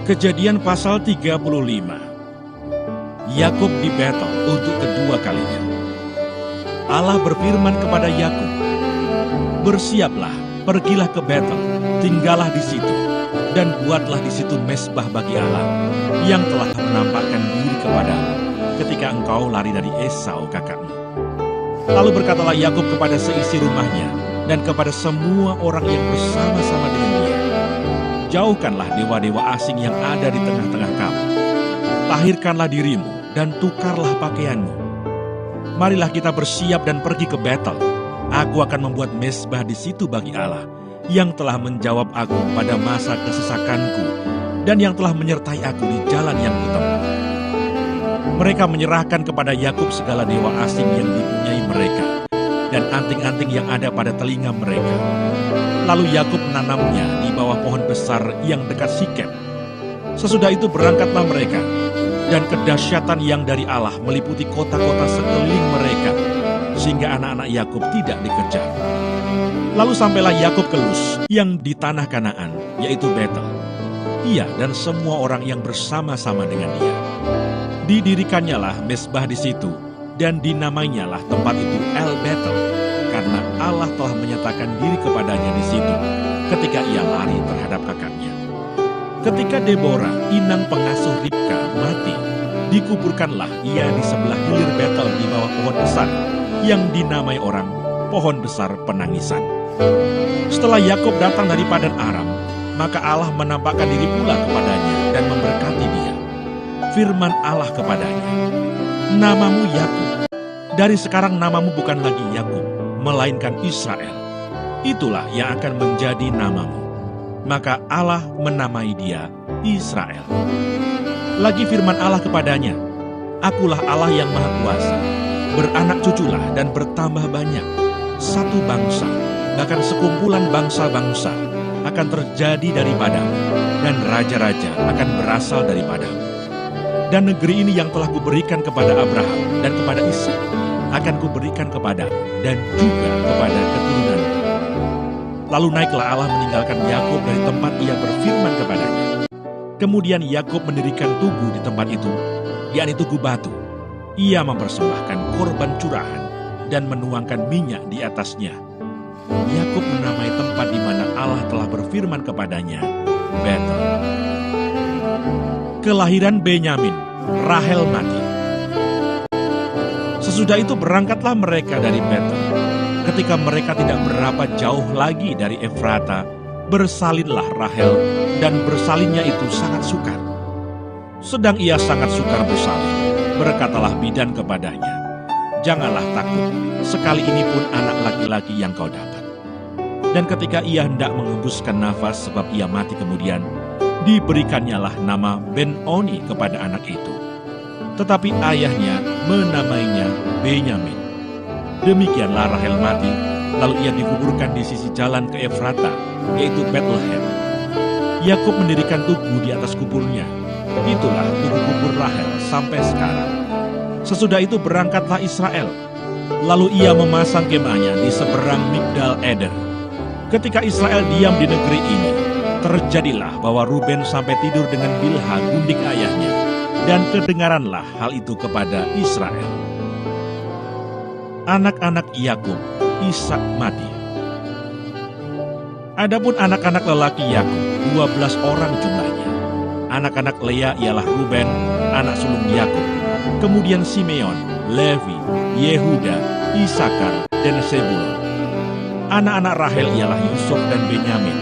Kejadian pasal 35. Yakub di Betel untuk kedua kalinya. Allah berfirman kepada Yakub, "Bersiaplah, pergilah ke Betel, tinggallah di situ, dan buatlah di situ mezbah bagi Allah, yang telah menampakkan diri kepadamu ketika engkau lari dari Esau kakakmu." Lalu berkatalah Yakub kepada seisi rumahnya dan kepada semua orang yang bersama-sama dengan dia, "Jauhkanlah dewa-dewa asing yang ada di tengah-tengah kamu. Tahirkanlah dirimu dan tukarlah pakaianmu. Marilah kita bersiap dan pergi ke Betel. Aku akan membuat mezbah di situ bagi Allah, yang telah menjawab aku pada masa kesesakanku dan yang telah menyertai aku di jalan yang kutempuh." Mereka menyerahkan kepada Yakub segala dewa asing yang dipunyai mereka dan anting-anting yang ada pada telinga mereka. Lalu Yakub menanamnya di bawah pohon besar yang dekat Sikem. Sesudah itu berangkatlah mereka, dan kedahsyatan yang dari Allah meliputi kota-kota sekeliling mereka, sehingga anak-anak Yakub tidak dikejar. Lalu sampailah Yakub ke Luz yang di tanah Kanaan, yaitu Betel. Ia dan semua orang yang bersama-sama dengan dia. Didirikannya mezbah di situ, dan dinamainyalah tempat itu El Betel, karena Allah telah menyatakan diri kepadanya di situ ketika ia lari terhadap kakaknya. Ketika Deborah, inang pengasuh Ribka, mati, dikuburkanlah ia di sebelah hilir Betel di bawah pohon besar yang dinamai orang pohon besar penangisan. Setelah Yakub datang dari Padan Aram, maka Allah menampakkan diri pula kepadanya dan memberkati dia. Firman Allah kepadanya, "Namamu Yakub. Dari sekarang namamu bukan lagi Yakub, melainkan Israel. Itulah yang akan menjadi namamu." Maka Allah menamai dia Israel. Lagi firman Allah kepadanya, "Akulah Allah yang Maha Kuasa. Beranak cuculah dan bertambah banyak. Satu bangsa, bahkan sekumpulan bangsa-bangsa akan terjadi daripadamu, dan raja-raja akan berasal daripadamu. Dan negeri ini yang telah kuberikan kepada Abraham dan kepada Ishak, akan kuberikan kepadamu dan juga kepada keturunanmu." Lalu naiklah Allah meninggalkan Yakub dari tempat ia berfirman kepadanya. Kemudian Yakub mendirikan tugu di tempat itu, yakni tugu batu. Ia mempersembahkan korban curahan dan menuangkan minyak di atasnya. Yakub menamai tempat di mana Allah telah berfirman kepadanya Betel. Kelahiran Benyamin, Rahel mati. Sesudah itu berangkatlah mereka dari Betel. Ketika mereka tidak berapa jauh lagi dari Efrata, bersalinlah Rahel, dan bersalinnya itu sangat sukar. Sedang ia sangat sukar bersalin, berkatalah bidan kepadanya, "Janganlah takut, sekali ini pun anak laki-laki yang kau dapat." Dan ketika ia hendak mengembuskan nafas sebab ia mati kemudian, diberikannya nama Ben-Oni kepada anak itu. Tetapi ayahnya menamainya Benyamin. Demikianlah Rahel mati, lalu ia dikuburkan di sisi jalan ke Efrata, yaitu Bethlehem. Yakub mendirikan tugu di atas kuburnya. Itulah tugu kubur Rahel sampai sekarang. Sesudah itu berangkatlah Israel. Lalu ia memasang kemahnya di seberang Migdal Eder. Ketika Israel diam di negeri ini, terjadilah bahwa Ruben sampai tidur dengan Bilha gundik ayahnya, dan kedengaranlah hal itu kepada Israel. Anak-anak Yakub, Ishak mati. Adapun anak-anak lelaki Yakub, 12 orang jumlahnya. Anak-anak Lea ialah Ruben, anak sulung Yakub, kemudian Simeon, Levi, Yehuda, Isakar, dan Zebulon. Anak-anak Rahel ialah Yusuf dan Benyamin,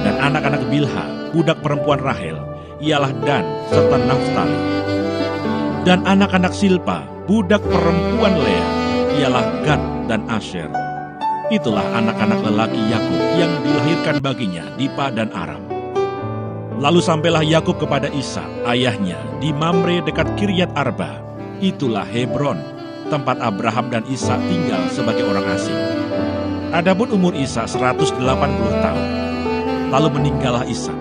dan anak-anak Bilha, budak perempuan Rahel, ialah Dan serta Naftali. Dan anak-anak Silpa, budak perempuan Lea, ialah Gad dan Asher. Itulah anak-anak lelaki Yakub yang dilahirkan baginya di Padan Aram. Lalu sampailah Yakub kepada Ishak, ayahnya, di Mamre dekat Kiryat Arba. Itulah Hebron, tempat Abraham dan Ishak tinggal sebagai orang asing. Adapun umur Ishak 180 tahun. Lalu meninggallah Ishak.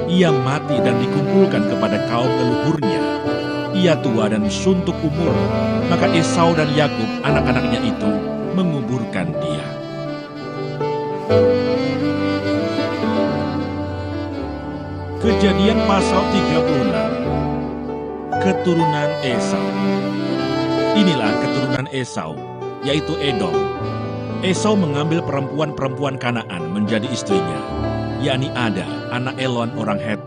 Ia mati dan dikumpulkan kepada kaum leluhurnya. Ia tua dan suntuk umur, maka Esau dan Yakub anak-anaknya itu menguburkan dia. Kejadian pasal 36. Keturunan Esau. Inilah keturunan Esau, yaitu Edom. Esau mengambil perempuan-perempuan Kanaan menjadi istrinya, yakni Ada, anak Elon orang Het,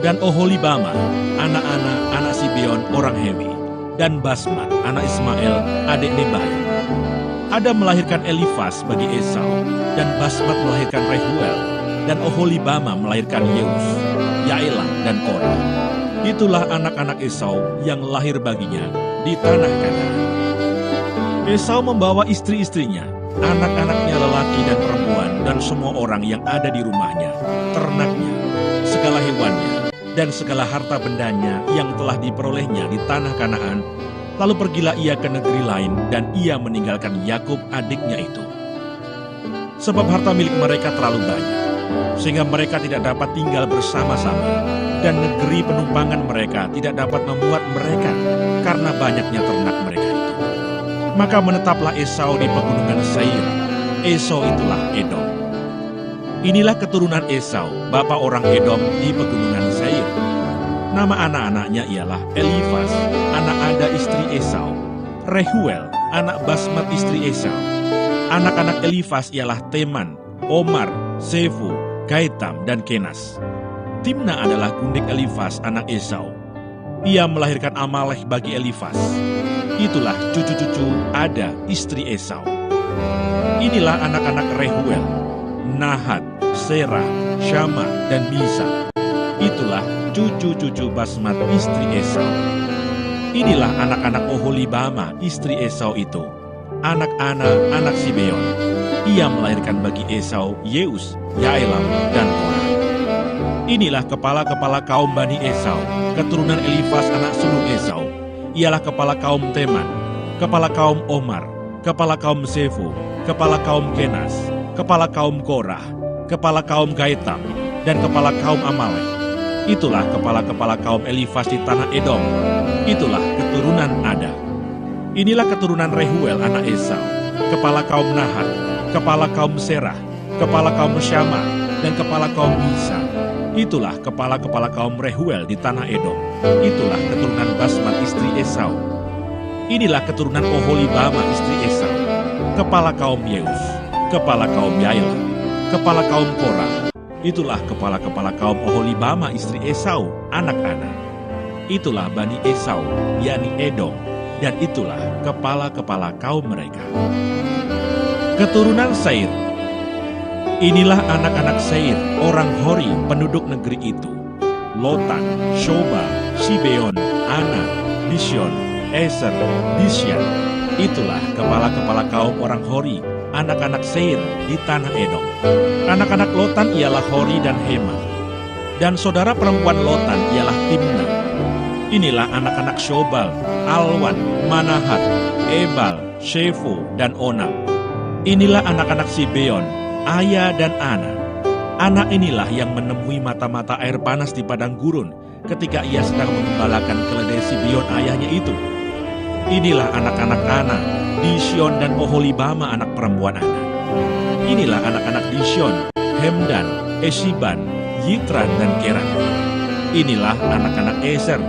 dan Oholibama, anak Sibeon orang Hewi, dan Basmat, anak Ismael, adik Nebai. Ada melahirkan Elifas bagi Esau, dan Basmat melahirkan Rehuel, dan Oholibama melahirkan Yeus, Yaelam, dan Korah. Itulah anak-anak Esau yang lahir baginya di tanah Kanaan. Esau membawa istri-istrinya, anak-anaknya lelaki dan perempuan, dan semua orang yang ada di rumahnya, ternaknya, segala hewannya, dan segala harta bendanya yang telah diperolehnya di tanah Kanaan. Lalu pergilah ia ke negeri lain, dan ia meninggalkan Yakub adiknya itu. Sebab harta milik mereka terlalu banyak, sehingga mereka tidak dapat tinggal bersama-sama, dan negeri penumpangan mereka tidak dapat memuat mereka karena banyaknya ternak mereka itu. Maka menetaplah Esau di pegunungan Seir. Esau itulah Edom. Inilah keturunan Esau, bapa orang Edom di pegunungan Seir. Nama anak-anaknya ialah Elifas, anak Ada istri Esau, Rehuel, anak Basmat istri Esau. Anak-anak Elifas ialah Teman, Omar, Sefu, Gaitam, dan Kenas. Timna adalah gundik Elifas anak Esau. Ia melahirkan Amalek bagi Elifas. Itulah cucu-cucu Ada istri Esau. Inilah anak-anak Rehuel, Nahat, Serah, Syama, dan Misa. Itulah cucu-cucu Basmat istri Esau. Inilah anak-anak Oholibama istri Esau itu, anak Ana, anak Sibeon. Ia melahirkan bagi Esau Yeus, Yaelam, dan Korah. Inilah kepala-kepala kaum Bani Esau, keturunan Elifas anak sulung Esau. Ialah kepala kaum Teman, kepala kaum Omar, kepala kaum Sefu, kepala kaum Kenas, kepala kaum Korah, kepala kaum Gaitam, dan kepala kaum Amalek. Itulah kepala-kepala kaum Elifas di tanah Edom. Itulah keturunan Ada. Inilah keturunan Rehuel anak Esau, kepala kaum Nahat, kepala kaum Serah, kepala kaum Syama, dan kepala kaum Misa. Itulah kepala-kepala kaum Rehuel di tanah Edom. Itulah keturunan Basmat istri Esau. Inilah keturunan Oholibama istri Esau, kepala kaum Yeus, kepala kaum Yaelam, kepala kaum Korah. Itulah kepala-kepala kaum Oholibama istri Esau, anak Ana. Itulah Bani Esau, yakni Edom, dan itulah kepala-kepala kaum mereka. Keturunan Seir. Inilah anak-anak Seir, orang Hori, penduduk negeri itu. Lotan, Shoba, Sibeon, Ana, Dishon, Eser, Disyan. Itulah kepala-kepala kaum orang Hori, anak-anak Seir di tanah Edom. Anak-anak Lotan ialah Hori dan Hema. Dan saudara perempuan Lotan ialah Timna. Inilah anak-anak Shobal, Alwan, Manahat, Ebal, Shefo, dan Onam. Inilah anak-anak Sibeon, Aya dan Ana. Anak inilah yang menemui mata-mata air panas di padang gurun ketika ia sedang mengembalakan keledai Sibeon ayahnya itu. Inilah anak-anak Ana, Dishon dan Oholibama anak perempuan Ana. Inilah anak-anak Dishon, Hemdan, Eshiban, Yitran, dan Keran. Inilah anak-anak Eser,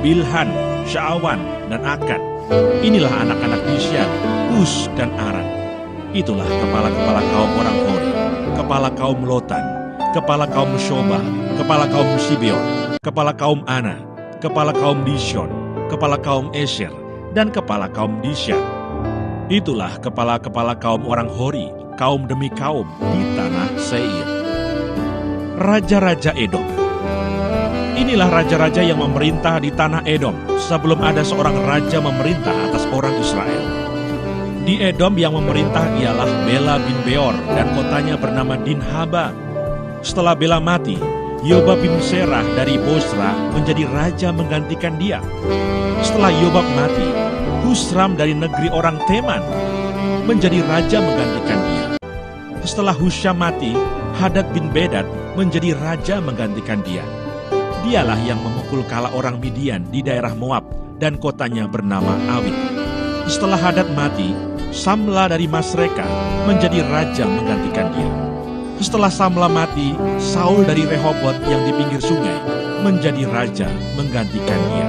Bilhan, Sya'awan, dan Akad. Inilah anak-anak Disyan, Us, dan Aran. Itulah kepala-kepala kaum orang Hori, kepala kaum Lotan, kepala kaum Shoba, kepala kaum Sibeon, kepala kaum Ana, kepala kaum Dishon, kepala kaum Eser, dan kepala kaum Disyan. Itulah kepala-kepala kaum orang Hori, kaum demi kaum di tanah Seir. Raja-raja Edom. Inilah raja-raja yang memerintah di tanah Edom sebelum ada seorang raja memerintah atas orang Israel. Di Edom yang memerintah ialah Bela bin Beor dan kotanya bernama Dinhaba. Setelah Bela mati, Yobab bin Serah dari Bosra menjadi raja menggantikan dia. Setelah Yobab mati, Husram dari negeri orang Teman menjadi raja menggantikan dia. Setelah Husham mati, Hadad bin Bedad menjadi raja menggantikan dia. Dialah yang memukul kala orang Midian di daerah Moab dan kotanya bernama Awit. Setelah Hadad mati, Samla dari Masreka menjadi raja menggantikan dia. Setelah Samla mati, Saul dari Rehobot yang di pinggir sungai menjadi raja menggantikan dia.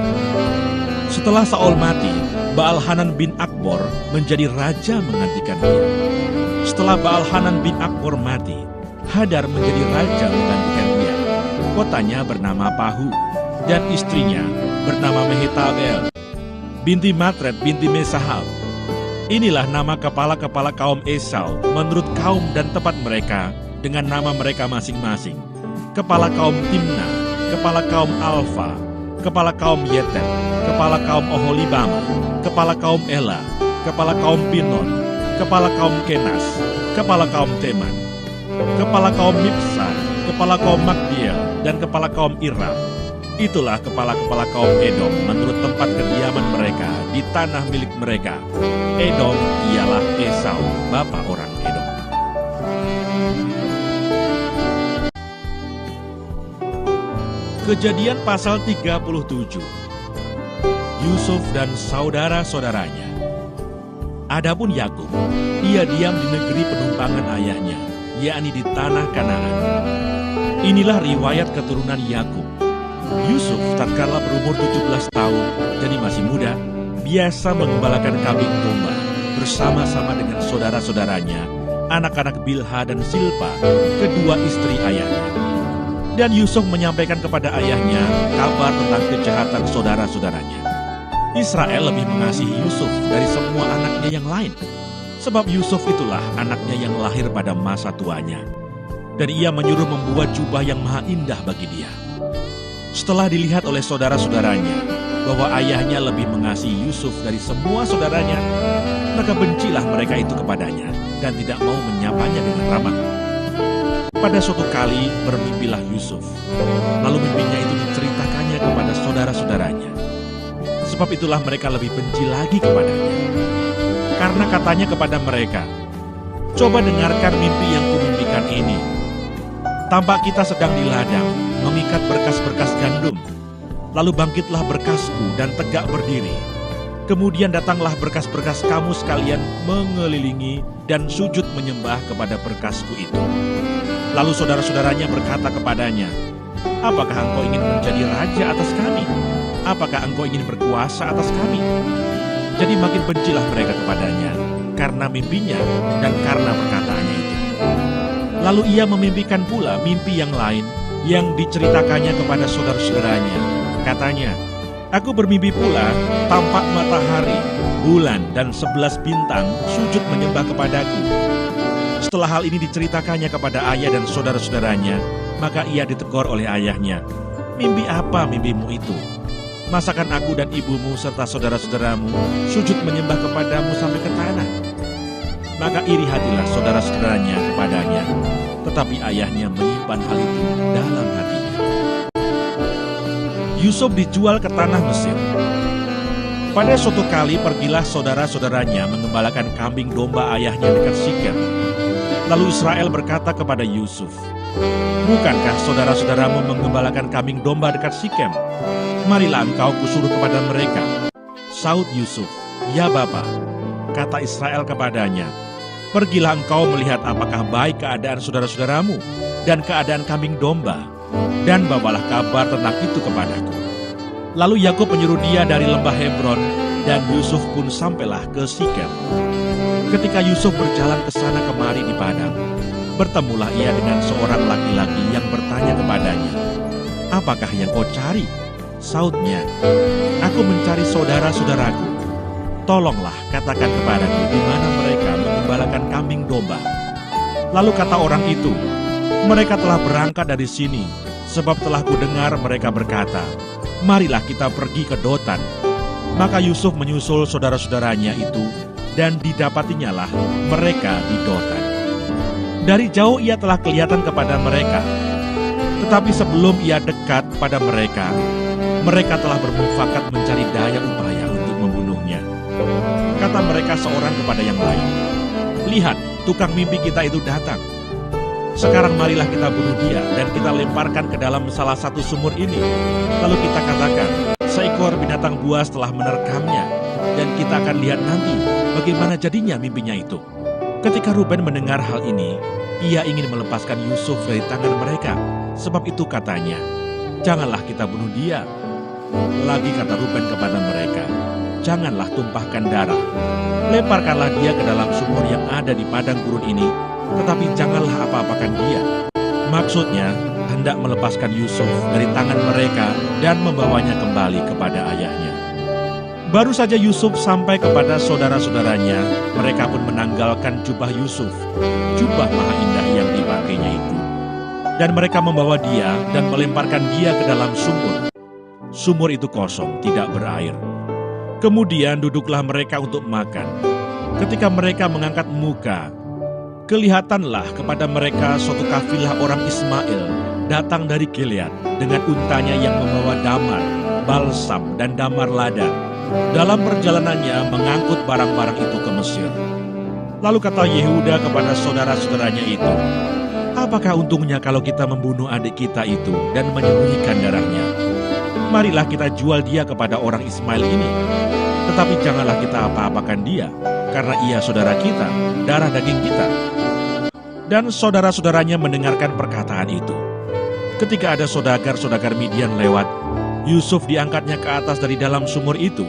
Setelah Saul mati, Baal-Hanan bin Akbor menjadi raja menggantikan dia. Setelah Baal-Hanan bin Akbor mati, Hadar menjadi raja menggantikan dia. Kotanya bernama Pahu, dan istrinya bernama Mehetabel, binti Matred binti Mesahab. Inilah nama kepala-kepala kaum Esau menurut kaum dan tempat mereka dengan nama mereka masing-masing. Kepala kaum Timna, kepala kaum Alfa, kepala kaum Yeter, kepala kaum Oholibama, kepala kaum Ela, kepala kaum Pinon, kepala kaum Kenas, kepala kaum Teman, kepala kaum Mipsar, kepala kaum Magdiel, dan kepala kaum Iram. Itulah kepala-kepala kaum Edom menurut tempat kediaman mereka di tanah milik mereka. Edom ialah Esau, bapa orang Edom. Kejadian pasal 37. Yusuf dan saudara-saudaranya. Adapun Yakub, ia diam di negeri penumpangan ayahnya, yakni di tanah Kanaan. Inilah riwayat keturunan Yakub. Yusuf tatkala berumur 17 tahun, jadi masih muda, biasa mengembalakan kambing domba bersama-sama dengan saudara-saudaranya, anak-anak Bilha dan Silpa, kedua istri ayahnya. Dan Yusuf menyampaikan kepada ayahnya kabar tentang kejahatan saudara-saudaranya. Israel lebih mengasihi Yusuf dari semua anaknya yang lain, sebab Yusuf itulah anaknya yang lahir pada masa tuanya. Dan ia menyuruh membuat jubah yang maha indah bagi dia. Setelah dilihat oleh saudara-saudaranya bahwa ayahnya lebih mengasihi Yusuf dari semua saudaranya, maka bencilah mereka itu kepadanya dan tidak mau menyapanya dengan ramah. Pada suatu kali bermimpilah Yusuf, lalu mimpinya itu diceritakannya kepada saudara-saudaranya. Sebab itulah mereka lebih benci lagi kepadanya. Karena katanya kepada mereka, "Coba dengarkan mimpi yang kumimpikan ini. Tampak kita sedang di ladang, mengikat berkas-berkas gandum. Lalu bangkitlah berkasku dan tegak berdiri. Kemudian datanglah berkas-berkas kamu sekalian mengelilingi dan sujud menyembah kepada berkasku itu." Lalu saudara-saudaranya berkata kepadanya, "Apakah engkau ingin menjadi raja atas kami? Apakah engkau ingin berkuasa atas kami?" Jadi makin bencilah mereka kepadanya karena mimpinya dan karena perkataannya itu. Lalu ia memimpikan pula mimpi yang lain yang diceritakannya kepada saudara-saudaranya. Katanya, "Aku bermimpi pula tampak matahari, bulan, dan 11 bintang sujud menyembah kepadaku." Setelah hal ini diceritakannya kepada ayah dan saudara-saudaranya, maka ia ditegur oleh ayahnya. "Mimpi apa mimpimu itu? Masakan aku dan ibumu serta saudara-saudaramu sujud menyembah kepadamu sampai ke tanah?" Maka iri hatilah saudara-saudaranya kepadanya, tetapi ayahnya menyimpan hal itu dalam hatinya. Yusuf dijual ke tanah Mesir. Pada suatu kali pergilah saudara-saudaranya mengembalakan kambing domba ayahnya dekat Sikem. Lalu Israel berkata kepada Yusuf, "Bukankah saudara-saudaramu mengembalakan kambing domba dekat Sikem? Marilah engkau kusuruh kepada mereka." Saud Yusuf, "Ya Bapa," kata Israel kepadanya, "pergilah engkau melihat apakah baik keadaan saudara-saudaramu dan keadaan kambing domba, dan bawalah kabar tentang itu kepadaku." Lalu Yakub menyuruh dia dari lembah Hebron, dan Yusuf pun sampailah ke Sikem. Ketika Yusuf berjalan ke sana kemari di padang, bertemulah ia dengan seorang laki-laki yang bertanya kepadanya, "Apakah yang kau cari?" Saudnya, "Aku mencari saudara-saudaraku. Tolonglah katakan kepadaku di mana mereka mengembalakan kambing domba." Lalu kata orang itu, "Mereka telah berangkat dari sini, sebab telah kudengar mereka berkata, 'Marilah kita pergi ke Dotan.'" Maka Yusuf menyusul saudara-saudaranya itu, dan didapatinya lah mereka di Dotan. Dari jauh ia telah kelihatan kepada mereka, tetapi sebelum ia dekat pada mereka, mereka telah bermufakat mencari daya upaya untuk membunuhnya. Kata mereka seorang kepada yang lain, "Lihat, tukang mimpi kita itu datang. Sekarang marilah kita bunuh dia dan kita lemparkan ke dalam salah satu sumur ini. Lalu kita katakan, seekor binatang buas telah menerkamnya, dan kita akan lihat nanti bagaimana jadinya mimpinya itu." Ketika Ruben mendengar hal ini, ia ingin melepaskan Yusuf dari tangan mereka. Sebab itu katanya, janganlah kita bunuh dia. Lagi kata Ruben kepada mereka, janganlah tumpahkan darah. Lemparkanlah dia ke dalam sumur yang ada di padang gurun ini, tetapi janganlah apa-apakan dia. Maksudnya, hendak melepaskan Yusuf dari tangan mereka dan membawanya kembali kepada ayahnya. Baru saja Yusuf sampai kepada saudara-saudaranya, mereka pun menanggalkan jubah Yusuf, jubah maha indah yang dipakainya itu. Dan mereka membawa dia dan melemparkan dia ke dalam sumur. Sumur itu kosong, tidak berair. Kemudian duduklah mereka untuk makan. Ketika mereka mengangkat muka, kelihatanlah kepada mereka suatu kafilah orang Ismail datang dari Gilead dengan untanya yang membawa damar, balsam, dan damar lada. Dalam perjalanannya mengangkut barang-barang itu ke Mesir. Lalu kata Yehuda kepada saudara-saudaranya itu, apakah untungnya kalau kita membunuh adik kita itu dan menyembunyikan darahnya? Marilah kita jual dia kepada orang Ismail ini. Tetapi janganlah kita apa-apakan dia, karena ia saudara kita, darah daging kita. Dan saudara-saudaranya mendengarkan perkataan itu. Ketika ada saudagar-saudagar Midian lewat, Yusuf diangkatnya ke atas dari dalam sumur itu,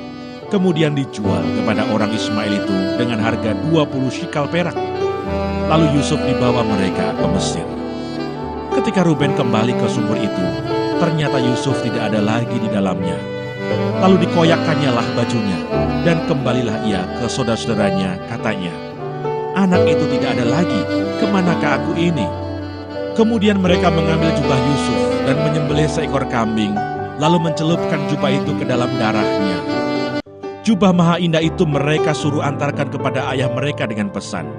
kemudian dijual kepada orang Ismail itu dengan harga 20 shikal perak. Lalu Yusuf dibawa mereka ke Mesir. Ketika Ruben kembali ke sumur itu, ternyata Yusuf tidak ada lagi di dalamnya. Lalu dikoyakkannya lah bajunya, dan kembalilah ia ke saudara-saudaranya, katanya, anak itu tidak ada lagi, kemanakah aku ini? Kemudian mereka mengambil jubah Yusuf dan menyembelih seekor kambing, lalu mencelupkan jubah itu ke dalam darahnya. Jubah maha indah itu mereka suruh antarkan kepada ayah mereka dengan pesan,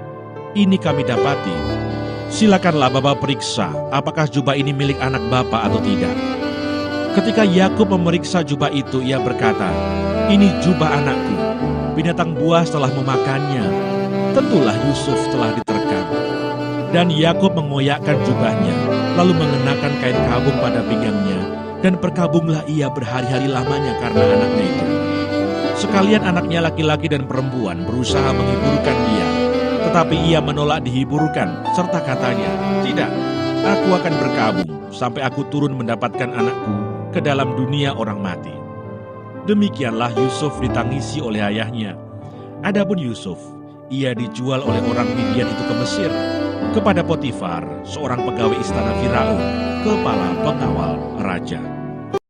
ini kami dapati. Silakanlah Bapak periksa apakah jubah ini milik anak Bapak atau tidak. Ketika Yakub memeriksa jubah itu, ia berkata, ini jubah anakku, binatang buas telah memakannya. Tentulah Yusuf telah diterkam. Dan Yakub mengoyakkan jubahnya, lalu mengenakan kain kabung pada pinggangnya, dan berkabunglah ia berhari-hari lamanya karena anaknya itu. Sekalian anaknya laki-laki dan perempuan berusaha menghiburkan dia, tetapi ia menolak dihiburkan, serta katanya, tidak, aku akan berkabung sampai aku turun mendapatkan anakku ke dalam dunia orang mati. Demikianlah Yusuf ditangisi oleh ayahnya. Adapun Yusuf, ia dijual oleh orang Midian itu ke Mesir, kepada Potifar, seorang pegawai istana Firaun, kepala pengawal raja.